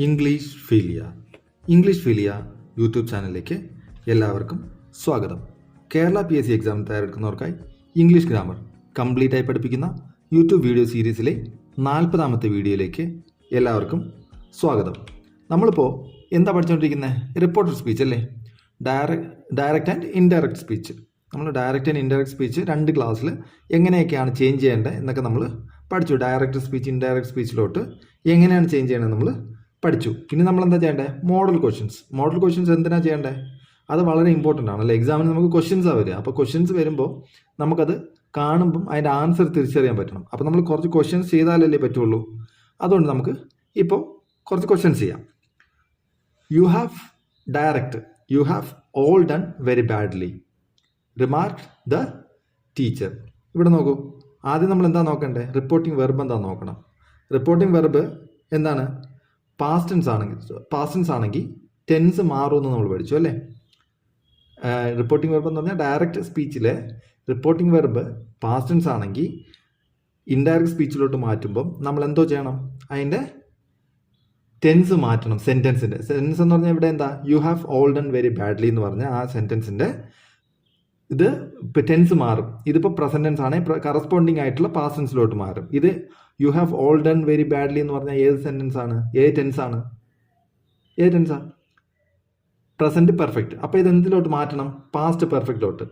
English ഫീലിയ YouTube ചാനലിലേക്ക് എല്ലാവർക്കും സ്വാഗതം. കേരള PSC എക്സാമിന് തയ്യാറെടുക്കുന്നവർക്കായി ഇംഗ്ലീഷ് ഗ്രാമർ കംപ്ലീറ്റ് ആയി പഠിപ്പിക്കുന്ന യൂട്യൂബ് വീഡിയോ സീരീസിലെ 40ാമത്തെ വീഡിയോയിലേക്ക് എല്ലാവർക്കും സ്വാഗതം. നമ്മളിപ്പോൾ എന്താ പഠിച്ചുകൊണ്ടിരിക്കുന്നത്? റിപ്പോർട്ടഡ് സ്പീച്ച് അല്ലേ? Direct and indirect speech. നമ്മൾ ഡയറക്റ്റ് ആൻഡ് ഇൻഡയറക്റ്റ് സ്പീച്ച് 2 ക്ലാസ്സിൽ എങ്ങനെയൊക്കെയാണ് ചേഞ്ച് ചെയ്യേണ്ടത് എന്നൊക്കെ നമ്മൾ പഠിച്ചു. ഡയറക്റ്റ് സ്പീച്ച് ഇൻഡയറക്റ്റ് സ്പീച്ചിലോട്ട് എങ്ങനെയാണ് ചേഞ്ച് ചെയ്യണത് നമ്മൾ പഠിച്ചു. ഇനി നമ്മൾ എന്താ ചെയ്യേണ്ടത്? മോഡൽ ക്വസ്റ്റ്യൻസ് എന്തിനാണ് ചെയ്യേണ്ടത്? അത് വളരെ ഇമ്പോർട്ടൻ്റ് ആണ് അല്ലേ? എക്സാമിന് നമുക്ക് ക്വസ്റ്റ്യൻസാണ് വരിക. അപ്പോൾ ക്വസ്റ്റ്യൻസ് വരുമ്പോൾ നമുക്കത് കാണുമ്പം അതിൻ്റെ ആൻസർ തിരിച്ചറിയാൻ പറ്റണം. അപ്പോൾ നമ്മൾ കുറച്ച് ക്വസ്റ്റ്യൻസ് ചെയ്താലല്ലേ പറ്റുള്ളൂ. അതുകൊണ്ട് നമുക്ക് ഇപ്പോൾ കുറച്ച് ക്വസ്റ്റ്യൻസ് ചെയ്യാം. U have all done very badly. Remark the teacher. ഇവിടെ നോക്കൂ, ആദ്യം നമ്മൾ എന്താ നോക്കണ്ടേ? റിപ്പോർട്ടിംഗ് വെർബ് എന്താ നോക്കണം. റിപ്പോർട്ടിംഗ് വെർബ് എന്താണ്? പാസ്റ്റ് ടെൻസ് ആണെങ്കിൽ ടെൻസ് മാറുമെന്ന് നമ്മൾ പഠിച്ചു അല്ലേ? റിപ്പോർട്ടിംഗ് വെർബ് എന്ന് പറഞ്ഞാൽ ഡയറക്റ്റ് സ്പീച്ചിലെ റിപ്പോർട്ടിംഗ് വെർബ് പാസ്റ്റ് ടെൻസ് ആണെങ്കിൽ ഇൻഡയറക്റ്റ് സ്പീച്ചിലോട്ട് മാറ്റുമ്പം നമ്മൾ എന്തോ ചെയ്യണം? അതിൻ്റെ ടെൻസ് മാറ്റണം. സെൻറ്റൻസ് എന്ന് പറഞ്ഞാൽ ഇവിടെ എന്താ? You have all done very badly എന്ന് പറഞ്ഞാൽ ആ സെൻറ്റൻസിൻ്റെ ഇത് ടെൻസ് മാറും. ഇതിപ്പോൾ പ്രസന്റ് ടെൻസ് ആണെങ്കിൽ കറസ്പോണ്ടിങ് ആയിട്ടുള്ള പാസ്റ്റ് ടെൻസിലോട്ട് മാറും. ഇത് U have all done very badly എന്ന് പറഞ്ഞാൽ ഏത് സെൻറ്റൻസ് ആണ്? ഏത് ടെൻസാ? Present perfect. അപ്പോൾ ഇത് എന്തിലോട്ട് മാറ്റണം? പാസ്റ്റ് പെർഫെക്റ്റിലോട്ട്.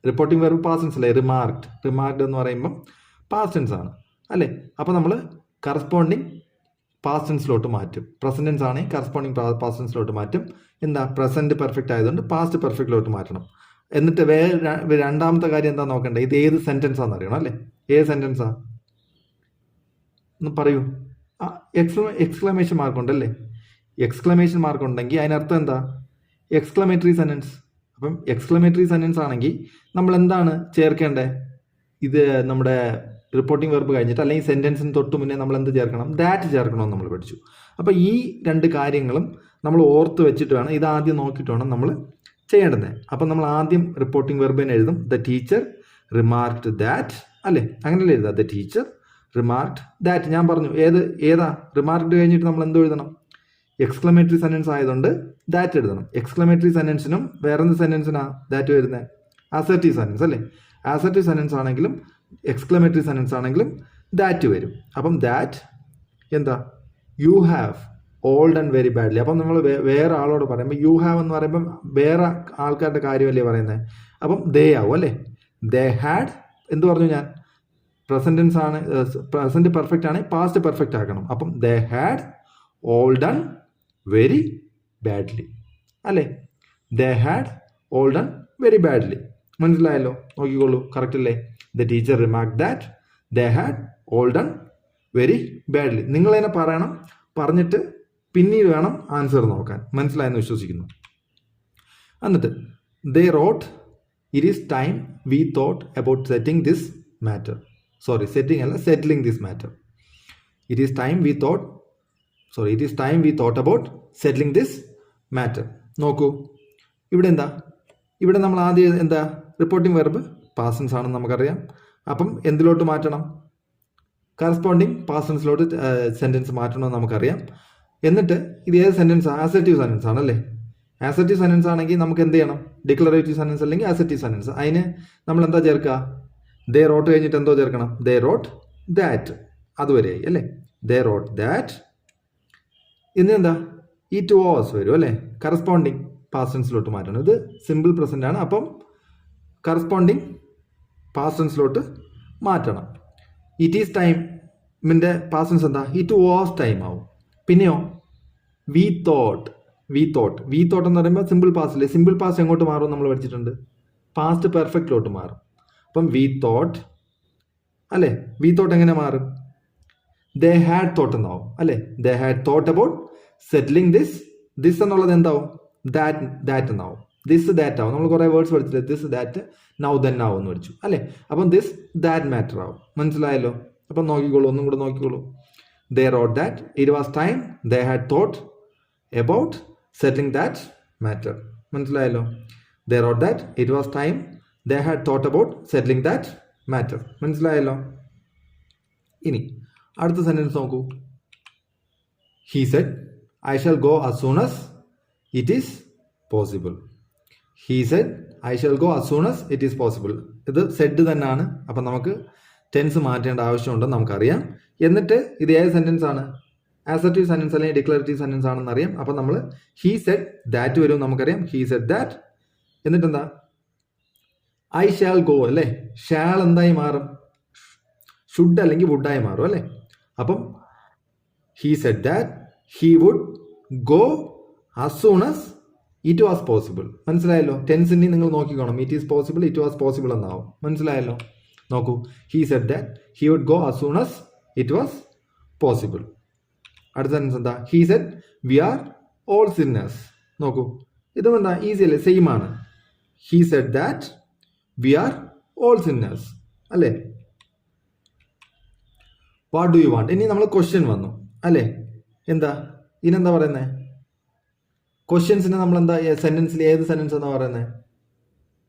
റിപ്പോർട്ടിംഗ് വെർബ് പാസ്റ്റ് ടെൻസ് അല്ലേ? റിമാർക്ഡ് എന്ന് പറയുമ്പം പാസ്റ്റ് ടെൻസ് ആണ് അല്ലേ? അപ്പോൾ നമ്മൾ കറസ്പോണ്ടിങ് പാസ്റ്റ് ടെൻസിലോട്ട് മാറ്റും. പ്രസന്റ് ടെൻസ് ആണെങ്കിൽ കറസ്പോണ്ടിങ് പാസ്റ്റ് ടെൻസിലോട്ട് മാറ്റും. എന്താ? പ്രസന്റ് പെർഫെക്റ്റ് ആയതുകൊണ്ട് പാസ്റ്റ് പെർഫെക്റ്റിലോട്ട് മാറ്റണം. എന്നിട്ട് രണ്ടാമത്തെ കാര്യം എന്താ നോക്കണ്ടേ? ഇത് ഏത് സെൻറ്റൻസ് ആണെന്ന് അറിയണം അല്ലേ? ഏത് സെൻറ്റൻസാ ഒന്ന് പറയൂ. എക്സ്ക്ലമേഷൻ മാർക്ക് ഉണ്ടല്ലേ? എക്സ്ക്ലമേഷൻ മാർക്ക് ഉണ്ടെങ്കിൽ അതിനർത്ഥം എന്താ? Exclamatory sentence. അപ്പം എക്സ്ക്ലമേറ്ററി സെൻറ്റൻസ് ആണെങ്കിൽ നമ്മൾ എന്താണ് ചേർക്കേണ്ടത്? ഇത് നമ്മുടെ റിപ്പോർട്ടിംഗ് വെർബ് കഴിഞ്ഞിട്ട് അല്ലെങ്കിൽ സെൻറ്റൻസിന് തൊട്ട് മുന്നേ നമ്മൾ എന്ത് ചേർക്കണം? ദാറ്റ് ചേർക്കണമെന്ന് നമ്മൾ പഠിച്ചു. അപ്പോൾ ഈ 2 കാര്യങ്ങളും നമ്മൾ ഓർത്ത് വെച്ചിട്ട് വേണം, ഇത് ആദ്യം നോക്കിയിട്ട് വേണം നമ്മൾ ചെയ്യേണ്ടത്. അപ്പം നമ്മൾ ആദ്യം റിപ്പോർട്ടിംഗ് വെർബിനെ എഴുതും. ദ ടീച്ചർ റിമാർക്ക്ഡ് ദാറ്റ് അല്ലേ? അങ്ങനെയല്ലേ എഴുതുക? The teacher remarked that. ഞാൻ പറഞ്ഞു ഏതാ റിമാർക്ക്ഡ് കഴിഞ്ഞിട്ട് നമ്മൾ എന്തോ എഴുതണം? എക്സ്ക്ലമേറ്ററി സെൻറ്റൻസ് ആയതുകൊണ്ട് ദാറ്റ് എഴുതണം. എക്സ്ക്ലമേറ്ററി സെൻറ്റൻസിനും വേറെന്ത് സെൻറ്റൻസിനാ ദാറ്റ് വരുന്നത്? അസർട്ടീവ് സെൻറ്റൻസ് അല്ലേ? അസർട്ടീവ് സെൻറ്റൻസ് ആണെങ്കിലും എക്സ്ക്ലമേറ്ററി സെൻറ്റൻസ് ആണെങ്കിലും ദാറ്റ് വരും. അപ്പം ദാറ്റ് എന്താ? You have all done very badly. അപ്പം നമ്മൾ വേറെ ആളോട് പറയുമ്പോൾ യു ഹാവ് എന്ന് പറയുമ്പം വേറെ ആൾക്കാരുടെ കാര്യമല്ലേ പറയുന്നത്? അപ്പം ദേ ആവും അല്ലേ? ദേ ഹാഡ് എന്ത് പറഞ്ഞു ഞാൻ? പ്രസന്റ് ടെൻസ് ആണ്, പ്രസന്റ് പെർഫെക്റ്റ് ആണ്, പാസ്റ്റ് പെർഫെക്റ്റ് ആക്കണം. അപ്പം they had all done very badly അല്ലേ? They had all done very badly. മനസ്സിലായല്ലോ? നോക്കിക്കോളൂ, കറക്റ്റ് അല്ലേ? The teacher remarked that they had all done very badly. നിങ്ങളതിനെ പറയണം, പറഞ്ഞിട്ട് പിന്നീട് വേണം ആൻസർ നോക്കാൻ. മനസ്സിലായെന്ന് വിശ്വസിക്കുന്നു. എന്നിട്ട് they wrote it is time we thought about setting this matter. Settling this matter. It is time we thought about settling this matter. നോക്കൂ, ഇവിടെ എന്താ? ഇവിടെ നമ്മൾ ആദ്യം എന്താ? റിപ്പോർട്ടിംഗ് വെർബ് പാസ്റ്റ് ടെൻസ് ആണെന്ന് നമുക്കറിയാം. അപ്പം എന്തിലോട്ട് മാറ്റണം? കറസ്പോണ്ടിങ് പാസ്റ്റ് ടെൻസിലോട്ട് സെൻറ്റൻസ് മാറ്റണമെന്ന് നമുക്കറിയാം. എന്നിട്ട് ഇത് ഏത് സെൻറ്റൻസ്? അസർട്ടീവ് സെൻറ്റൻസ് ആണല്ലേ? അസർട്ടീവ് സെൻറ്റൻസ് ആണെങ്കിൽ നമുക്ക് എന്ത് ചെയ്യണം? ഡിക്ലറേറ്റീവ് സെൻറ്റൻസ് അല്ലെങ്കിൽ അസർട്ടീവ് സെൻറ്റൻസ്. അതിന് നമ്മൾ എന്താ ചേർക്കുക? ദേ റോട്ട് കഴിഞ്ഞിട്ട് എന്തോ ചേർക്കണം? ദേ റോട്ട് ദാറ്റ്. അതുവരെയായി അല്ലേ? They wrote that. ഇന്ന് എന്താ? ഇറ്റ് വാസ് വരും അല്ലേ? കറസ്പോണ്ടിങ് പാസ്റ്റ് ടെൻസിലോട്ട് മാറ്റണം. ഇത് സിമ്പിൾ പ്രസന്റ് ആണ്. അപ്പം കറസ്പോണ്ടിങ് പാസ്റ്റ് ടെൻസിലോട്ട് മാറ്റണം. ഇറ്റ് ഈസ് ടൈമിൻ്റെ പാസ്റ്റ് ടെൻസ് എന്താ? ഇറ്റ് വാസ് ടൈം ആവും. പിന്നെയോ വി തോട്ട് എന്ന് പറയുമ്പോൾ സിമ്പിൾ പാസ്റ്റില്ലേ? സിമ്പിൾ പാസ്റ്റ് എങ്ങോട്ട് മാറും നമ്മൾ പഠിച്ചിട്ടുണ്ട്? പാസ്റ്റ് പെർഫെക്റ്റിലോട്ട് മാറും. അപ്പം വി തോട്ട് അല്ലേ? വി തോട്ട് എങ്ങനെ മാറും? ദേ ഹാഡ് തോട്ട് എന്നാവും അല്ലേ? They had thought about settling this എന്നുള്ളത് എന്താവും? ദാറ്റ് എന്നാവും. ദിസ് ദാറ്റ് ആവും. നമ്മൾ കുറേ വേർഡ്സ് പഠിച്ചില്ലേ? ദിസ് ദാറ്റ് നൗ ദെൻ ആവും എന്ന് പഠിച്ചു അല്ലേ? അപ്പം ദിസ് ദാറ്റ് മാറ്റർ ആവും. മനസ്സിലായല്ലോ? അപ്പം നോക്കിക്കോളൂ, ഒന്നും കൂടെ നോക്കിക്കോളൂ. They wrote that it was time they had thought about settling that matter. മനസ്സിലായല്ലോ? They wrote that it was time they had thought about settling that matter. മനസ്സിലായല്ലോ? ഇനി അടുത്ത സെന്റൻസ് നോക്കൂ. He said I shall go as soon as it is possible. He said I shall go as soon as it is possible. ഇത് Z തന്നെയാണ്. അപ്പം നമുക്ക് tense മാറ്റേണ്ട ആവശ്യമുണ്ടെന്ന് നമുക്കറിയാം. എന്നിട്ട് ഇത് ഏത് സെന്റൻസ് ആണ്? ആസർട്ടീവ് സെന്റൻസ് അല്ലെങ്കിൽ ഡിക്ലറേറ്റീവ് സെന്റൻസ് ആണെന്ന് അറിയാം. അപ്പം നമ്മൾ ഹീ സെഡ് ദാറ്റ് വരും നമുക്കറിയാം. He said that. എന്നിട്ട് എന്താ? ഐ ഷാൽ ഗോ അല്ലേ? ഷാൽ എന്തായി മാറും? ഷുഡ് അല്ലെങ്കിൽ വുഡായി മാറും അല്ലേ? അപ്പം he said that he would go as soon as it was possible. മനസ്സിലായല്ലോ? ടെൻസിനെ നിങ്ങൾ നോക്കിക്കോണം. It is possible, it was possible എന്നാവും. മനസ്സിലായല്ലോ? നോക്കൂ, he said that he would go as soon as it was possible. അടുത്ത സെൻറ്റൻസ് എന്താ? He said we are all sinners. നോക്കൂ, ഇതും എന്താ? ഈസി അല്ലേ? സെയിം ആണ്. He said that we are all sinners അല്ലേ? What do you want? ഇനി നമ്മൾ ക്വസ്റ്റ്യൻ വന്നു അല്ലേ? എന്താ ഇതിനെന്താ പറയുന്നത്? ക്വസ്റ്റ്യൻസിന് നമ്മൾ എന്താ സെന്റൻസിൽ ഏത് സെന്റൻസ് എന്നാ പറയുന്നത്?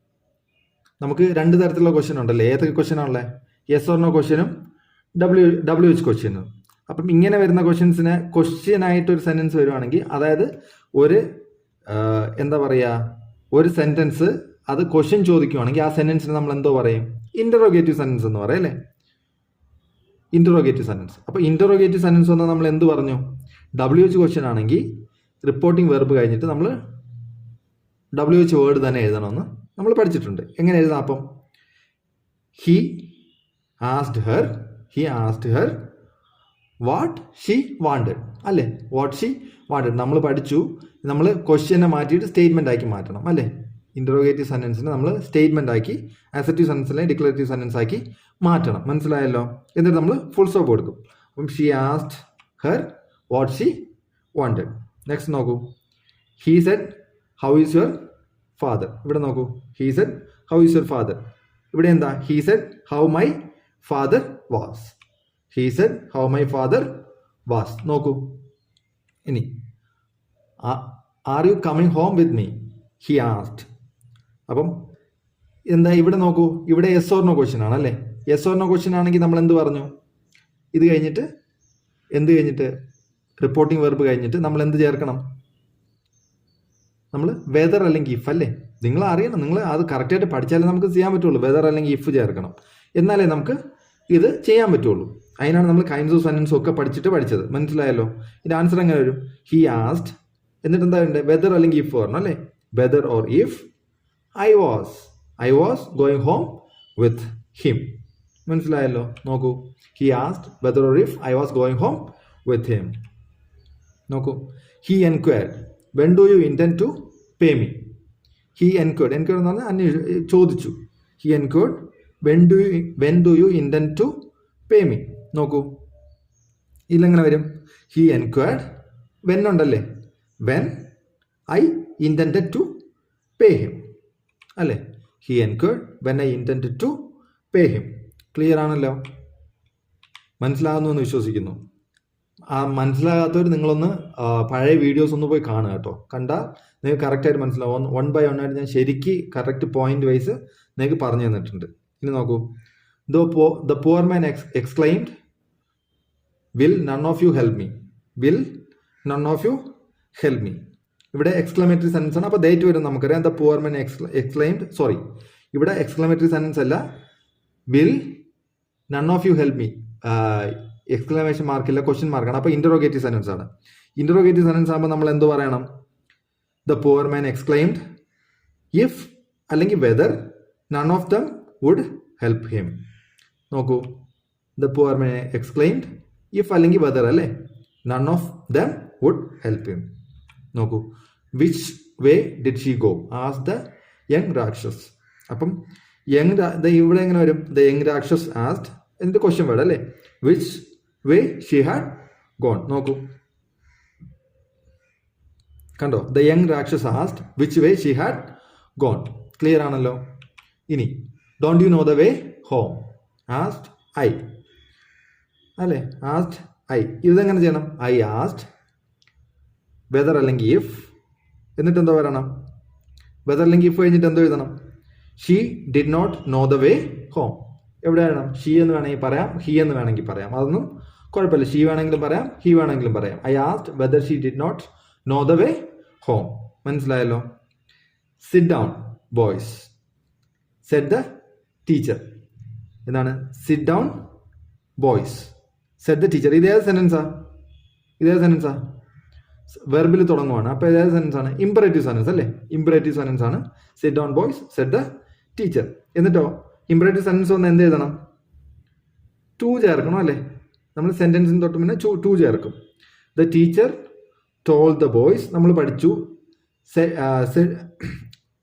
നമുക്ക് രണ്ട് തരത്തിലുള്ള ക്വസ്റ്റ്യൻ ഉണ്ടല്ലേ? ഏതൊക്കെ ക്വസ്റ്റ്യൻ ആണല്ലേ? യെസ് ഓർ നോ ക്വസ്റ്റ്യനും WH ക്വസ്റ്റ്യനും. അപ്പം ഇങ്ങനെ വരുന്ന ക്വസ്റ്റ്യൻസിന് ക്വസ്റ്റ്യൻ ആയിട്ട് ഒരു സെന്റൻസ് വരുവാണെങ്കിൽ, അതായത് ഒരു എന്താ പറയുക, ഒരു സെന്റൻസ് അത് ക്വസ്റ്റ്യൻ ചോദിക്കുവാണെങ്കിൽ ആ സെന്റൻസിന് നമ്മൾ എന്തോ പറയും? ഇന്ററോഗേറ്റീവ് സെന്റൻസ് എന്ന് പറയും അല്ലേ? Interrogative sentence. അപ്പോൾ ഇന്ററോഗേറ്റീവ് സെന്റൻസ് എന്ന് നമ്മൾ എന്ത് പറഞ്ഞു? WH ക്വസ്റ്റ്യൻ ആണെങ്കിൽ റിപ്പോർട്ടിംഗ് വെർബ് കഴിഞ്ഞിട്ട് നമ്മൾ WH വേർഡ് തന്നെ എഴുതണമെന്ന് നമ്മൾ പഠിച്ചിട്ടുണ്ട്. എങ്ങനെ എഴുതാം അപ്പം? He asked her what she wanted അല്ലേ? വാട്ട് ഷീ വാണ്ടഡ് നമ്മൾ പഠിച്ചു. നമ്മൾ ക്വസ്റ്റ്യനെ മാറ്റിയിട്ട് സ്റ്റേറ്റ്മെന്റ് ആക്കി മാറ്റണം അല്ലേ? ഇന്ററോഗേറ്റീവ് സെന്റൻസിനെ നമ്മൾ സ്റ്റേറ്റ്മെന്റ് ആക്കി, അസർട്ടീവ് സെന്റൻസിനെ ഡിക്ലറേറ്റീവ് സെന്റൻസ് ആക്കി മാറ്റണം. മനസ്സിലായല്ലോ? എന്നിട്ട് നമ്മൾ ഫുൾ സ്റ്റോപ്പ് കൊടുക്കും. അപ്പം she asked her what she wanted. Next നോക്കൂ, he said how is your father. ഇവിടെ നോക്കൂ, he said how is your father. ഇവിടെ എന്താ? He said how my father was. He said how my father was. നോക്കൂ, ഇനി are you coming home with me? He asked. അപ്പം എന്താ ഇവിടെ നോക്കൂ, ഇവിടെ യെസ് ഓർ നോ ക്വസ്റ്റ്യൻ ആണ് അല്ലേ? യെസ് ഓർ നോ ക്വസ്റ്റ്യൻ ആണെങ്കിൽ നമ്മൾ എന്ത് പറഞ്ഞു? ഇത് കഴിഞ്ഞിട്ട് എന്ത് കഴിഞ്ഞിട്ട്? റിപ്പോർട്ടിംഗ് വെർബ് കഴിഞ്ഞിട്ട് നമ്മൾ എന്ത് ചേർക്കണം? നമ്മൾ വെദർ അല്ലെങ്കിൽ ഇഫ് അല്ലേ? നിങ്ങൾ അറിയണം, നിങ്ങൾ അത് കറക്റ്റായിട്ട് പഠിച്ചാലേ നമുക്ക് ചെയ്യാൻ പറ്റുള്ളൂ. വെദർ അല്ലെങ്കിൽ ഇഫ് ചേർക്കണം, എന്നാലേ നമുക്ക് ഇത് ചെയ്യാൻ പറ്റുള്ളൂ. അതിനാണ് നമ്മൾ കൈൻഡ്സ് ഓഫ് സെന്റൻസും ഒക്കെ പഠിച്ചത്. മനസ്സിലായല്ലോ? ഇതിന്റെ ആൻസർ എങ്ങനെ വരും? ഹി ആസ്ക്ഡ് എന്നിട്ട് എന്താ വേണ്ടത്? വെദർ അല്ലെങ്കിൽ ഇഫ് വരണം അല്ലേ? Whether or if I was going home with him. മനസ്സിലായല്ലോ? നോക്കൂ, he asked whether or if I was going home with him. നോക്കൂ, he enquired when do you intend to pay me. He enquired എന്ന് പറഞ്ഞാൽ ചോദിച്ചു. He enquired when do you intend to pay me. നോക്കൂ, ഇതിലെങ്ങനെ വരും? He enquired when ഉണ്ടല്ലേ? When I intend to pay him അല്ലേ? He enquired when I intend to pay him. Clear ആണല്ലോ? മനസ്സിലാകുന്നു എന്ന് വിശ്വസിക്കുന്നു. മനസ്സിലാകാത്തവർ നിങ്ങളൊന്ന് പഴയ വീഡിയോസ് ഒന്ന് പോയി കാണുക കേട്ടോ. കണ്ടാൽ നിങ്ങൾക്ക് കറക്റ്റായിട്ട് മനസ്സിലാവും. 1 by 1 ആയിട്ട് ഞാൻ ശരിക്ക് കറക്റ്റ് പോയിന്റ് വൈസ് നിങ്ങൾക്ക് പറഞ്ഞു തന്നിട്ടുണ്ട്. ഇനി നോക്കൂ, the poor man exclaimed will none of you help me. ഇവിടെ എക്സ്ക്ലമേറ്ററി സെന്റൻസ് ആണ്. അപ്പോൾ ഡേറ്റ് വരും നമുക്കറിയാം. The poor man exclaimed, sorry, ഇവിടെ എക്സ്ക്ലമേറ്ററി സെന്റൻസ് അല്ല, will none of you help me. Exclamation മാർക്കില്ല, ക്വസ്റ്റ്യൻ മാർക്കാണ്. അപ്പോൾ ഇന്ററോഗേറ്റീവ് സെന്റൻസ് ആണ്. ഇന്ററോഗേറ്റീവ് സെന്റൻസ് ആകുമ്പോൾ നമ്മൾ എന്ത് പറയണം? The poor man exclaimed if അല്ലെങ്കിൽ whether none of them would help him. നോക്കൂ, the poor man exclaimed if അല്ലെങ്കിൽ വെദർ അല്ലേ? None of them would help him. നോക്കൂ, which way did she go asked the young rakshas. അപ്പം ഇവിടെ എങ്ങനെ വരും? The young rakshas asked എന്നിട്ട് ക്വസ്റ്റ്യൻ വേർഡ് അല്ലേ? Which way she had gone. നോക്കൂ, കണ്ടോ? The young rakshas asked which way she had gone. Clear ആണല്ലോ? ഇനി don't you know the way home asked I അല്ലേ? Asked I. ഇതെങ്ങനെ ചെയ്യണം? ഐ ആസ്ക്ഡ് വെദർ അല്ലെങ്കിൽ ഇഫ് എന്നിട്ട് എന്തോ വരണം? വെദർ അല്ലെങ്കിൽ ഇഫ് കഴിഞ്ഞിട്ട് എന്തോ എഴുതണം? She did not know the way home. എവിടെ വേണം? ഷീ എന്ന് വേണമെങ്കിൽ പറയാം, ഹി എന്ന് വേണമെങ്കിൽ പറയാം. അതൊന്നും കുഴപ്പമില്ല, ഷീ വേണമെങ്കിലും പറയാം, ഹി വേണമെങ്കിലും പറയാം. I asked whether she did not know the way home. മനസ്സിലായല്ലോ? Sit down boys said the teacher. എന്താണ് sit down boys said the teacher? ഇതേത് സെന്റൻസാ? വെർബിൽ തുടങ്ങുവാണ്. അപ്പോൾ ഏത് സെന്റൻസ് ആണ്? ഇമ്പറേറ്റീവ് സെന്റൻസ് അല്ലേ? ഇമ്പറേറ്റീവ് സെന്റൻസ് ആണ് sit down boys said the teacher. എന്നിട്ടോ ഇമ്പറേറ്റീവ് സെന്റൻസ് ഒന്ന് എന്ത് എഴുതണം? ടു ചേർക്കണം അല്ലേ? നമ്മൾ സെന്റൻസിന് തൊട്ട് മുന്നേ ടു ചേർക്കും. The teacher told the boys നമ്മൾ പഠിച്ചു.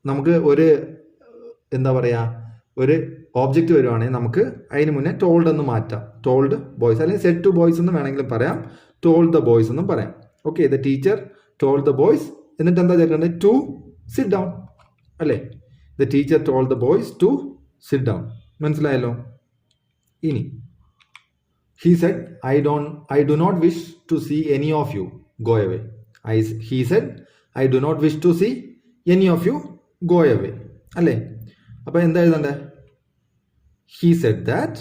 നമുക്ക് ഒരു എന്താ പറയുക, ഒരു ഓബ്ജക്റ്റ് വരുവാണെങ്കിൽ നമുക്ക് അതിന് മുന്നേ ടോൾഡ് എന്ന് മാറ്റാം. ടോൾഡ് ബോയ്സ് അല്ലെങ്കിൽ സെഡ് ടു ബോയ്സ് എന്ന് വേണമെങ്കിലും പറയാം, ടോൾഡ് ദ ബോയ്സ് എന്നും പറയാം. Okay, the teacher told the boys, എന്നിട്ട് എന്താ ചേർക്കേണ്ടത്? ടു സിറ്റ് ഡൗൺ അല്ലേ? The teacher told the boys to sit down. മനസ്സിലായല്ലോ? ഇനി he said I do not wish to see any of you go away. He said I do not wish to see any of you go away അല്ലേ? അപ്പോൾ എന്താ എഴുതണ്ടേ? he said that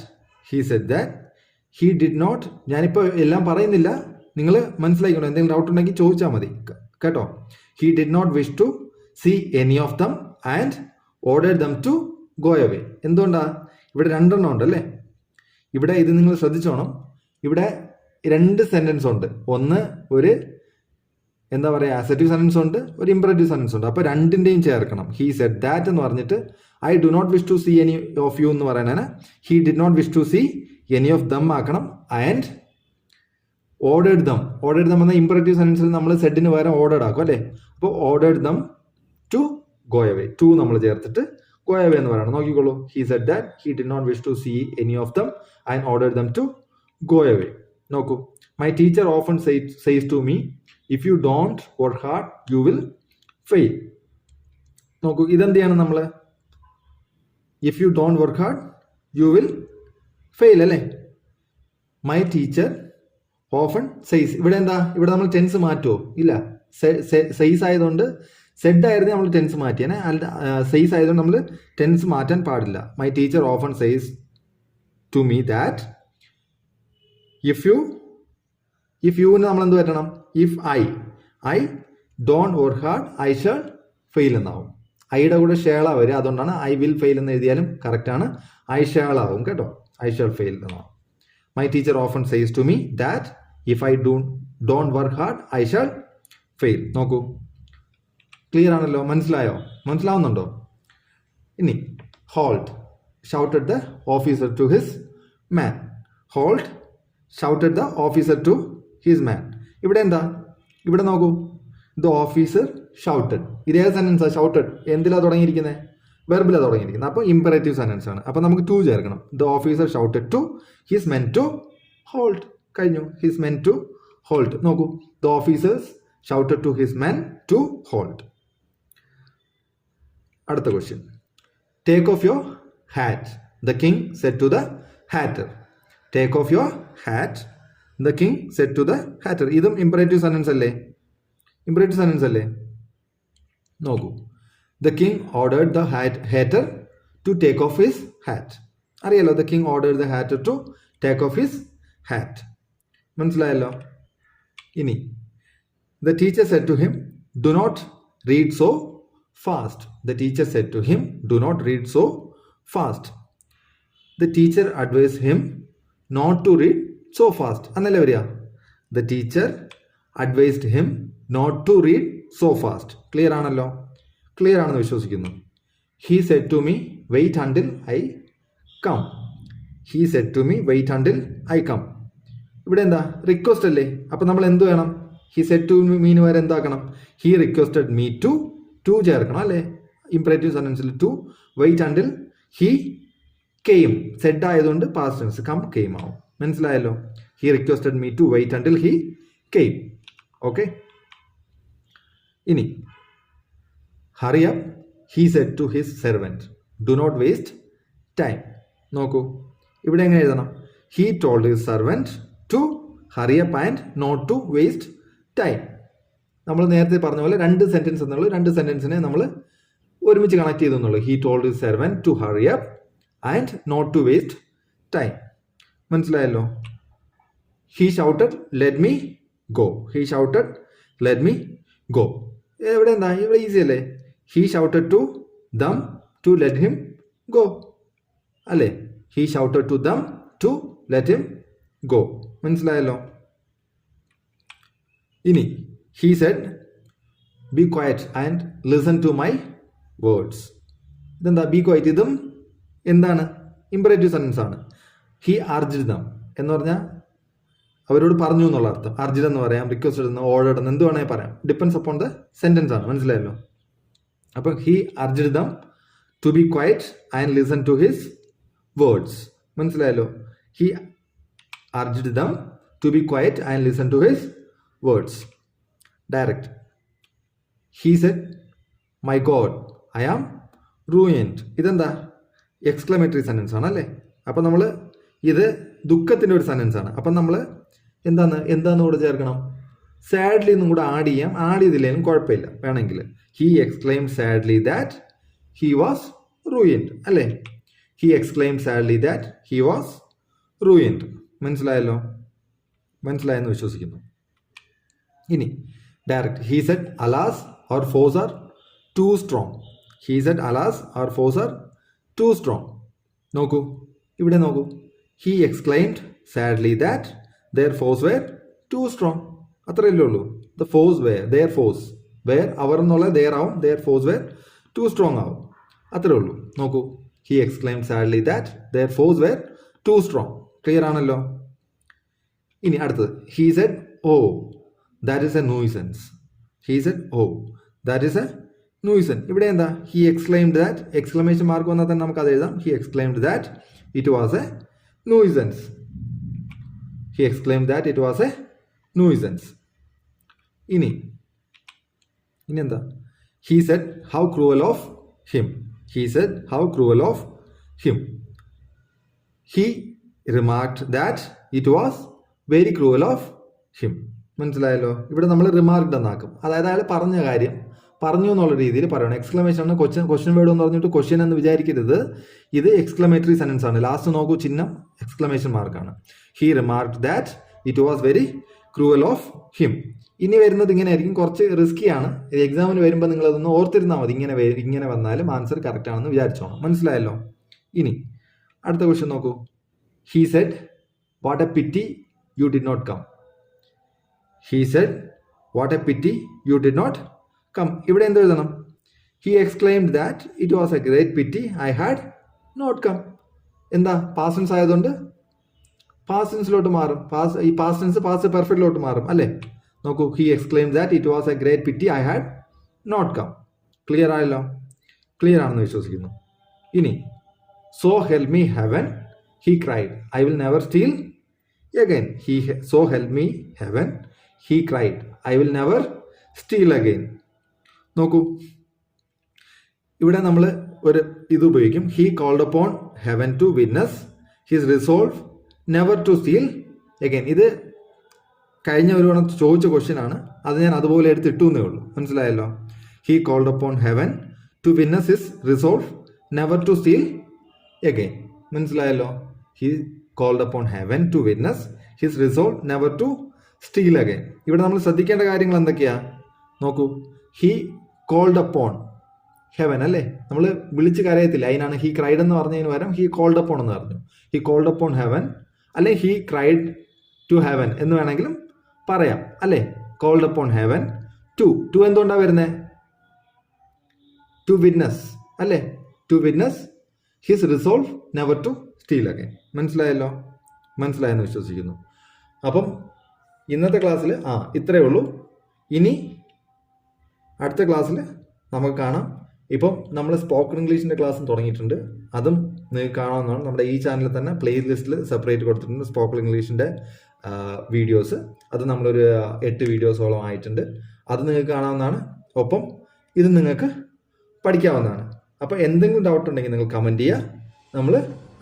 he did not. ഞാനിപ്പോൾ എല്ലാം പറയുന്നില്ല, നിങ്ങൾ മനസ്സിലാക്കണം. എന്തെങ്കിലും doubt ഉണ്ടെങ്കിൽ ചോദിച്ചാൽ മതി കേട്ടോ. he did not wish to see any of them and ordered them to go away. എന്തുകൊണ്ടാ? ഇവിടെ രണ്ടെണ്ണം ഉണ്ടല്ലേ? ഇവിടെ ഇത് നിങ്ങൾ ശ്രദ്ധിച്ചോണം. ഇവിടെ രണ്ട് സെന്റൻസ് ഉണ്ട്. ഒന്ന് ഒരു എന്താ പറയുക അസെറ്റീവ് സെന്റൻസ് ഉണ്ട്, ഒരു ഇമ്പറേറ്റീവ് സെന്റൻസ് ഉണ്ട്. അപ്പോൾ രണ്ടിൻ്റെയും ചേർക്കണം. ഹി സെഡ് ദാറ്റ് എന്ന് പറഞ്ഞിട്ട് I do not wish to see any of you എന്ന് പറയാനാണ് he did not wish to see any of them ആക്കണം. ആൻഡ് ഓർഡേഡ് ദം എന്ന ഇമ്പറേറ്റീവ് സെന്റൻസിൽ നമ്മൾ സെഡിന് പകരം ഓർഡേഡ് ആക്കും അല്ലേ? അപ്പോൾ ordered them to go away, to നമ്മൾ ചേർത്തിട്ട് go away എന്ന് പറയണം. നോക്കിക്കോളൂ. he said that he did not wish to see any of them and ordered them to go away. നോക്കൂ. my teacher often says to me if you don't work hard you will fail. നോക്കൂ, ഇതെന്ത് ചെയ്യണം നമ്മൾ? if you don't work hard you will fail അല്ലേ? my teacher often says. ഇവിടെ എന്താ? ഇവിടെ നമ്മൾ ടെൻസ് മാറ്റുമോ? ഇല്ല. says ആയതുകൊണ്ട് സെഡ് ആയിരുന്നു നമ്മൾ ടെൻസ് മാറ്റിയാനെ. സെയ്സ് ആയതുകൊണ്ട് നമ്മൾ ടെൻസ് മാറ്റാൻ പാടില്ല. My teacher often says to me that if യുവിന് നമ്മൾ എന്ത് പറ്റണം? If I don't work hard I shall fail എന്നാവും. ഐയുടെ കൂടെ ഷേള വരിക, അതുകൊണ്ടാണ് ഐ വിൽ ഫെയിൽ എന്ന് എഴുതിയാലും കറക്റ്റാണ്. ഐ ഷാൾ ആവും കേട്ടോ. ഐ ഷാൾ ഫെയിൽ എന്നാവും. My teacher often says to me that if I don't work hard I shall fail. നോക്കൂ, ക്ലിയർ ആണല്ലോ? മനസ്സിലാവുന്നുണ്ടോ? ഇനി halt shouted the officer to his man. Halt shouted the officer to his man. ഇവിടെ എന്താ? ഇവിടെ നോക്കൂ, the officer shouted. ഇതേ സെന്റൻസാ? Shouted എന്തിലാ തുടങ്ങിയിരിക്കുന്നത്? വെർബിലാണ് തുടങ്ങിയിരിക്കുന്നത്. അപ്പോൾ ഇമ്പറേറ്റീവ് സെന്റൻസ് ആണ്. അപ്പോൾ നമുക്ക് ടു ചേർക്കണം. The officer shouted to his men to halt. കഴിഞ്ഞു. His men to halt. നോക്കൂ, the officers shouted to his men to halt. അടുത്ത question. Take off your hat the king said to the hatter. Take off your hat the king said to the hatter. ഇതും imperative sentence അല്ലേ? നോക്കൂ, the king ordered the hatter to take off his hat. അറിയാലോ, the king ordered the hatter to take off his hat. മനസ്സിലായല്ലോ? ഇനി the teacher said to him do not read so fast. The teacher said to him do not read so fast. The teacher advised him not to read so fast. annale variya. The teacher advised him not to read so fast. clear aanallo? clear aanennu vishwasikkunnu. he said to me wait until I come. he said to me wait until I come. ഇവിടെ എന്താ? Request അല്ലേ? അപ്പൊ നമ്മൾ എന്ത് വേണം? He said to മീന് വരെ എന്താക്കണം? ഹി റിക്വസ്റ്റഡ് മീ ടു ചേർക്കണം അല്ലേ? ഇമ്പറേറ്റീവ് സെന്റൻസിൽ to. Wait until he came. Said ആയതുകൊണ്ട് പാസ്റ്റ് ടെൻസ് കം കെയിം ആവും. മനസ്സിലായല്ലോ? He requested me to wait until he came. Okay. ഇനി hurry up he said to his servant do not waste time. നോക്കൂ, ഇവിടെ എങ്ങനെ എഴുതണം? He told his servant to hurry up and not to waste time. നമ്മൾ നേരത്തെ പറഞ്ഞ പോലെ രണ്ട് സെന്റൻസ് എന്നുള്ളൂ. രണ്ട് സെന്റൻസിനെ നമ്മൾ ഒരുമിച്ച് കണക്ട് ചെയ്തെന്നുള്ളൂ. He told his servant to hurry up and not to waste time. മനസ്സിലായല്ലോ? He shouted let me go. He shouted let me go. ഇവിടെ എന്താ, ഇവിടെ ഈസി അല്ലേ. He shouted to them to let him go അല്ലേ. He shouted to them to let him go. മനസ്സിലായല്ലോ. ഇനി he said be quiet and listen to my words. ഇതെന്താ be quiet, ഇതും എന്താണ് ഇമ്പറേറ്റീവ് സെന്റൻസ് ആണ്. ഹി അർജ്ഡ് ദം എന്ന് പറഞ്ഞാൽ അവരോട് പറഞ്ഞു എന്നുള്ള അർത്ഥം. അർജ്ഡ് എന്ന് പറയാം, റിക്വസ്റ്റഡ് എന്ന്, ഓർഡർഡ് എന്ന്, എന്ത് വേണമെങ്കിൽ പറയാം. ഡിപ്പെൻസ് അപ്പോൺ ദ സെന്റൻസ് ആണ്. മനസ്സിലായല്ലോ. അപ്പം he urged them to be quiet and listen to his words. മനസ്സിലായല്ലോ. He urged them to be quiet and listen to his words. Direct. He said my God I am ruined. ഇതെന്താ exclamatory sentence ആണ് അല്ലേ. അപ്പം നമ്മൾ ഇത് ദുഃഖത്തിൻ്റെ ഒരു sentence ആണ്. അപ്പം നമ്മൾ എന്താന്ന് കൂടെ ചേർക്കണം, സാഡ്ലി എന്നും കൂടെ ആഡ് ചെയ്യാം. ആഡ് ചെയ്തില്ലേലും കുഴപ്പമില്ല വേണമെങ്കിൽ. He exclaim sadly that he was ruined അല്ലേ. He exclaim sadly that he was ruined. മനസ്സിലായല്ലോ. മനസ്സിലായെന്ന് വിശ്വസിക്കുന്നു. ഇനി direct. He said alas our foes are too strong. He said alas our foes are too strong. നോക്കൂ, ഇവിടെ നോക്കൂ. He exclaimed sadly that their foes were too strong. അത്രയല്ലേ ഉള്ളൂ. The foes were, their foes were, our എന്നുള്ള their ആവും, their foes were too strong ആവും. അത്രേ ഉള്ളൂ. നോക്കൂ. He exclaimed sadly that their foes were too strong. Clear ആണല്ലോ. ഇനി അടുത്തത്. He said oh that is a nuisance. He said oh that is a nuisance. ഇവിടെ എന്താ, he exclaimed that, exclamation mark വന്നാൽ തന്നെ നമുക്ക് അത് എഴുതാം. He exclaimed that it was a nuisance. He exclaimed that it was a nuisance. ഇനി എന്താ, he said how cruel of him. He said how cruel of him. He remarked that it was very cruel of him. മനസ്സിലായല്ലോ. ഇവിടെ നമ്മൾ റിമാർക്ഡ് എന്നാക്കും. അതായത് അയാൾ പറഞ്ഞ കാര്യം പറഞ്ഞു എന്നുള്ള രീതിയിൽ പറയണം. എക്സ്ക്ലമേഷൻ ആണ്. ക്വസ്റ്റ്യൻ വേർഡ് എന്ന് പറഞ്ഞിട്ട് ക്വസ്റ്റ്യൻ എന്ന് വിചാരിക്കരുത്. ഇത് എക്സ്ക്ലമേറ്ററി സെന്റൻസ് ആണ്. ലാസ്റ്റ് നോക്കൂ, ചിഹ്നം എക്സ്ക്ലമേഷൻ മാർക്കാണ്. He remarked that it was very cruel of him. ഇനി വരുന്നത് ഇങ്ങനെ ആയിരിക്കും, കുറച്ച് റിസ്കി ആണ്. എക്സാമിന് വരുമ്പോൾ നിങ്ങൾ അതൊന്ന് ഓർത്തിരുന്നാൽ മതി. ഇങ്ങനെ വന്നാലും ആൻസർ കറക്റ്റ് ആണെന്ന് വിചാരിച്ചോണം. മനസ്സിലായല്ലോ. ഇനി അടുത്ത ക്വസ്റ്റ്യൻ നോക്കൂ. He said what a pity you did not come. He said what a pity you did not come. ഇവിടെ എന്ത് എഴുതണം? He exclaimed that it was a great pity I had not come. എന്താ, past tense ആയതുകൊണ്ട് past ടെൻസിലോട്ട് മാറും. ഈ past tense past പെർഫെക്റ്റിലോട്ട് മാറും അല്ലേ. നോക്കൂ. He exclaimed that it was a great pity I had not come. Clear ആയല്ലോ. ക്ലിയർ ആണെന്ന് വിശ്വസിക്കുന്നു. ഇനി so help me heaven he cried I will never steal again. So help me heaven he cried I will never steal again. നോക്കൂ, ഇവിടെ നമ്മൾ ഒരു ഇത് ഉപയോഗിക്കും. He called upon heaven to witness his resolve never to steal again. ഇത് കഴിഞ്ഞ ഒരു തവണ ചോദിച്ച ക്വസ്റ്റ്യൻ ആണ്. അത് ഞാൻ അതുപോലെ എടുത്തിട്ടു എന്നേ ഉള്ളൂ. മനസ്സിലായല്ലോ. He called upon heaven to witness his resolve never to steal again. മനസ്സിലായല്ലോ. He called upon heaven to witness his resolve never to steal again. ഇവിടെ നമ്മൾ ശ്രദ്ധിക്കേണ്ട കാര്യങ്ങൾ എന്തൊക്കെയാ നോക്കൂ. ഹി കോൾഡ് അപ്പോൺ ഹെവൻ അല്ലേ, നമ്മൾ വിളിച്ച് കരയത്തില്ല. അതിനാണ് ഹി ക്രൈഡ് എന്ന് പറഞ്ഞതിന് പകരം ഹി കോൾഡ് അപ്പോൺ എന്ന് പറഞ്ഞു. ഹി കോൾഡ് അപ്പോൺ ഹെവൻ അല്ലെ ഹി ക്രൈഡ് ടു ഹെവൻ എന്ന് വേണമെങ്കിലും പറയാം അല്ലേ. കോൾഡ് അപ്പോൺ ഹെവൻ ടു എന്തുകൊണ്ടാണ് വരുന്നത്? ടു വിറ്റ്നസ് അല്ലേ. To witness his resolve never to steal again. മനസ്സിലായല്ലോ. മനസ്സിലായെന്ന് വിശ്വസിക്കുന്നു. അപ്പം ഇന്നത്തെ ക്ലാസ്സിൽ ഇത്രയേ ഉള്ളൂ. ഇനി അടുത്ത ക്ലാസ്സിൽ നമുക്ക് കാണാം. ഇപ്പം നമ്മൾ സ്പോക്കൺ ഇംഗ്ലീഷിൻ്റെ ക്ലാസ്സും തുടങ്ങിയിട്ടുണ്ട്. അതും നിങ്ങൾക്ക് കാണാവുന്നതാണ്. നമ്മുടെ ഈ ചാനലിൽ തന്നെ പ്ലേ ലിസ്റ്റിൽ സെപ്പറേറ്റ് കൊടുത്തിട്ടുണ്ട് സ്പോക്കൺ ഇംഗ്ലീഷിൻ്റെ വീഡിയോസ്. അത് നമ്മളൊരു 8 വീഡിയോസോളം ആയിട്ടുണ്ട്. അത് നിങ്ങൾക്ക് കാണാവുന്നതാണ്. ഒപ്പം ഇത് നിങ്ങൾക്ക് പഠിക്കാവുന്നതാണ്. അപ്പോൾ എന്തെങ്കിലും ഡൗട്ട് ഉണ്ടെങ്കിൽ നിങ്ങൾ കമൻറ്റ് ചെയ്യുക. നമ്മൾ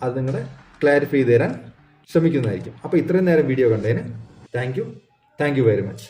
അത് നിങ്ങളെ ക്ലാരിഫൈ ചെയ്ത് തരാൻ ശ്രമിക്കുന്നതായിരിക്കും. അപ്പോൾ ഇത്രയും നേരം വീഡിയോ കണ്ടതിന് താങ്ക് യു വെരി മച്ച്.